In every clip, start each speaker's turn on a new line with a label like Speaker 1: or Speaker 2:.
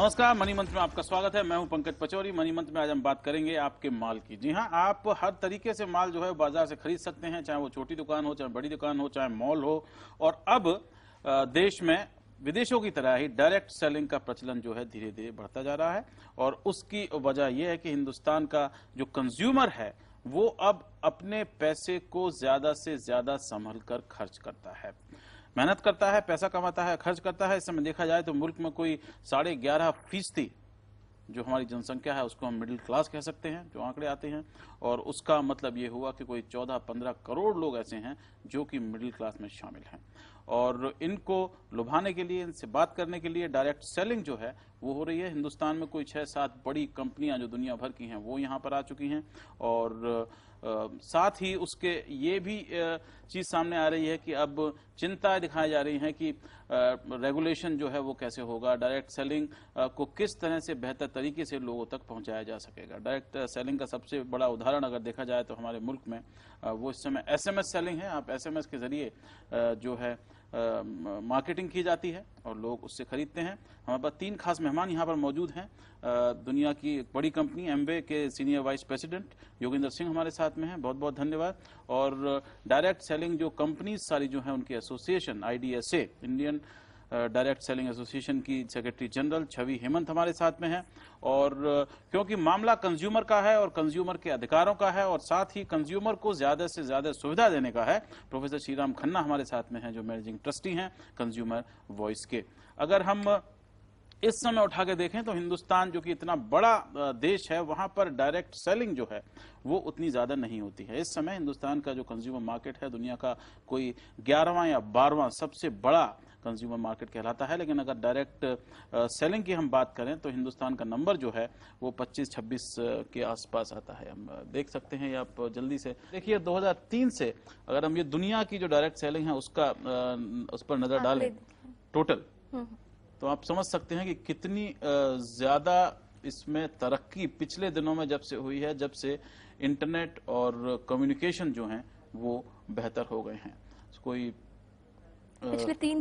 Speaker 1: नमस्कार, मनी मंत्र में आपका स्वागत है। मैं हूं पंकज पचौरी। मनी मंत्र में आज हम बात करेंगे आपके माल की। जी हां, आप हर तरीके से माल जो है बाजार से खरीद सकते हैं, चाहे वो छोटी दुकान हो, चाहे बड़ी दुकान हो, चाहे मॉल हो। और अब देश में विदेशों की तरह ही डायरेक्ट सेलिंग का प्रचलन जो है धीरे धीरे बढ़ता जा रहा है। और उसकी वजह यह है कि हिंदुस्तान का जो कंज्यूमर है वो अब अपने पैसे को ज्यादा से ज्यादा संभल कर खर्च करता है, मेहनत करता है, पैसा कमाता है, खर्च करता है। इस समय देखा जाए तो मुल्क में कोई 11.5% जो हमारी जनसंख्या है उसको हम मिडिल क्लास कह सकते हैं, जो आंकड़े आते हैं। और उसका मतलब ये हुआ कि कोई 14-15 करोड़ लोग ऐसे हैं जो कि मिडिल क्लास में शामिल हैं। और इनको लुभाने के लिए, इनसे बात करने के लिए डायरेक्ट सेलिंग जो है वो हो रही है। हिंदुस्तान में कोई 6-7 बड़ी कंपनियां जो दुनिया भर की हैं वो यहाँ पर आ चुकी हैं। और साथ ही उसके ये भी चीज सामने आ रही है कि अब चिंता दिखाई जा रही है कि रेगुलेशन जो है वो कैसे होगा, डायरेक्ट सेलिंग को किस तरह से बेहतर तरीके से लोगों तक पहुंचाया जा सकेगा। डायरेक्ट सेलिंग का सबसे बड़ा उदाहरण अगर देखा जाए तो हमारे मुल्क में वो इस समय SMS सेलिंग है। आप SMS के जरिए जो है मार्केटिंग की जाती है और लोग उससे खरीदते हैं। हमारे पास 3 खास मेहमान यहाँ पर मौजूद हैं। दुनिया की एक बड़ी कंपनी एमवे के senior vice president Yogendra Singh हमारे साथ में हैं, बहुत बहुत धन्यवाद। और डायरेक्ट सेलिंग जो कंपनीज सारी जो है उनकी association IDSA, Indian direct selling association की सेक्रेटरी जनरल छवि हेमंत हमारे साथ में है। और क्योंकि मामला कंज्यूमर का है और कंज्यूमर के अधिकारों का है और साथ ही कंज्यूमर को ज्यादा से ज्यादा सुविधा देने का है, प्रोफेसर श्रीराम खन्ना हमारे साथ में हैं जो मैनेजिंग ट्रस्टी हैं कंज्यूमर वॉइस के। अगर हम इस समय उठा के देखें तो हिंदुस्तान जो कि इतना बड़ा देश है वहां पर डायरेक्ट सेलिंग जो है वो उतनी ज्यादा नहीं होती है। इस समय हिंदुस्तान का जो कंज्यूमर मार्केट है दुनिया का कोई 11वां या 12वां सबसे बड़ा कंज्यूमर मार्केट कहलाता है। लेकिन अगर डायरेक्ट सेलिंग की हम बात करें तो हिंदुस्तान का नंबर जो है वो 25-26 के आसपास आता है। हम देख सकते हैं, आप जल्दी से देखिए 2003 से अगर हम ये दुनिया की जो डायरेक्ट सेलिंग है उसका उस पर नजर डालें टोटल, तो आप समझ सकते हैं कि कितनी ज्यादा इसमें तरक्की पिछले दिनों में जब से हुई है, जब से इंटरनेट और कम्युनिकेशन जो हैं वो बेहतर हो गए हैं। कोई
Speaker 2: पिछले 3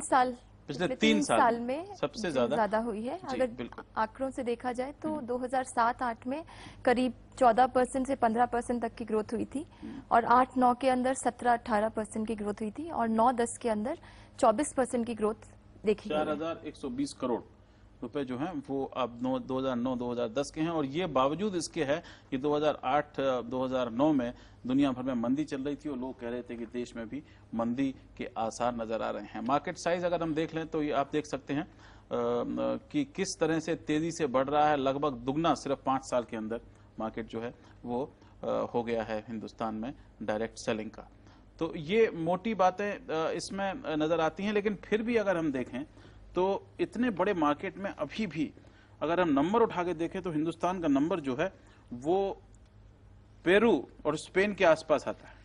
Speaker 2: साल में
Speaker 1: सबसे ज्यादा
Speaker 2: हुई है। अगर आंकड़ों से देखा जाए तो 2007-8 में करीब 14% से 15% तक की ग्रोथ हुई थी और 8-9 के अंदर 17-18% की ग्रोथ हुई थी और 9-10 के अंदर 24% की ग्रोथ देखी गई।
Speaker 1: 4120 करोड़ रुपए जो हैं वो अब 2009-2010 के हैं। और ये बावजूद इसके है कि 2008-2009 में दुनिया भर में मंदी चल रही थी और लोग कह रहे थे कि देश में भी मंदी के आसार नजर आ रहे हैं। मार्केट साइज अगर हम देख लें तो ये आप देख सकते हैं कि किस तरह से तेजी से बढ़ रहा है। लगभग दुगना सिर्फ 5 साल के अंदर मार्केट जो है वो हो गया है हिंदुस्तान में डायरेक्ट सेलिंग का। तो ये मोटी बातें इसमें नजर आती हैं। लेकिन फिर भी अगर हम देखें तो इतने बड़े मार्केट में अभी भी अगर हम नंबर उठा के देखें तो हिंदुस्तान का नंबर जो है वो पेरू और स्पेन के आसपास आता है।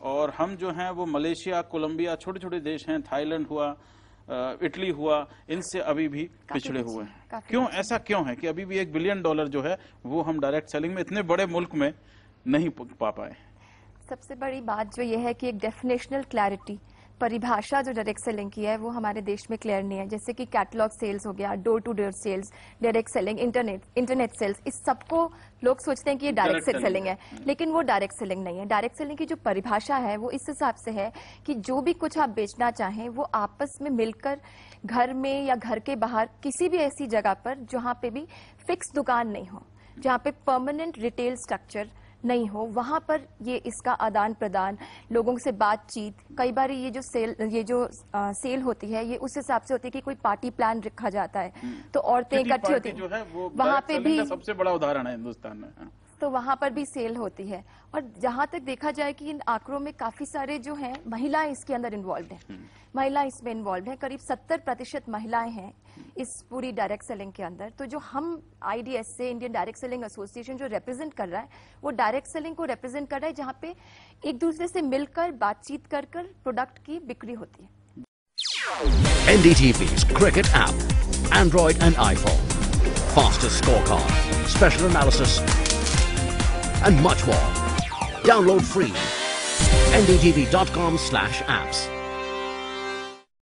Speaker 1: और हम जो हैं वो मलेशिया, कोलंबिया, छोटे छोटे देश हैं, थाईलैंड हुआ, इटली हुआ, इनसे अभी भी पिछड़े हुए हैं। क्यों, ऐसा क्यों है कि अभी भी $1 बिलियन जो है वो हम डायरेक्ट सेलिंग में इतने बड़े मुल्क में नहीं पा पाए?
Speaker 2: सबसे बड़ी बात जो ये है कि एक डेफिनेशनल क्लैरिटी, परिभाषा जो डायरेक्ट सेलिंग की है वो हमारे देश में क्लियर नहीं है। जैसे कि कैटलॉग सेल्स हो गया, door to door sales, direct selling, internet sales, इस सबको लोग सोचते हैं कि ये डायरेक्ट सेलिंग है, लेकिन वो डायरेक्ट सेलिंग नहीं है। डायरेक्ट सेलिंग की जो परिभाषा है वो इस हिसाब से है कि जो भी कुछ आप बेचना चाहें वो आपस में मिलकर घर में या घर के बाहर किसी भी ऐसी जगह पर जहां पे भी फिक्स दुकान नहीं हो, जहां पे परमानेंट रिटेल स्ट्रक्चर नहीं हो, वहां पर ये इसका आदान प्रदान, लोगों से बातचीत, कई बार ये जो सेल होती है ये उस हिसाब से होती है कि कोई पार्टी प्लान रखा जाता है तो औरतें इकट्ठी होती हैं, वहां पे भी
Speaker 1: सबसे बड़ा उदाहरण है हिंदुस्तान में।
Speaker 2: तो वहां पर भी सेल होती है। और जहां तक देखा जाए कि इन आंकड़ों में काफी सारे जो हैं महिलाएं इसके अंदर इन्वॉल्व हैं, महिलाएं इसमें इन्वॉल्व हैं, करीब 70% महिलाएं हैं इस पूरी डायरेक्ट सेलिंग के अंदर। तो जो हम IDSA, Indian direct selling association जो रिप्रेजेंट कर रहा है वो डायरेक्ट सेलिंग को रिप्रेजेंट कर रहा है जहां पे एक दूसरे से मिलकर बातचीत कर प्रोडक्ट की बिक्री होती है।
Speaker 3: NDTV's cricket app, Android and iPhone, fastest scorecard, special analysis and much more. Download free. ndtv.com/apps.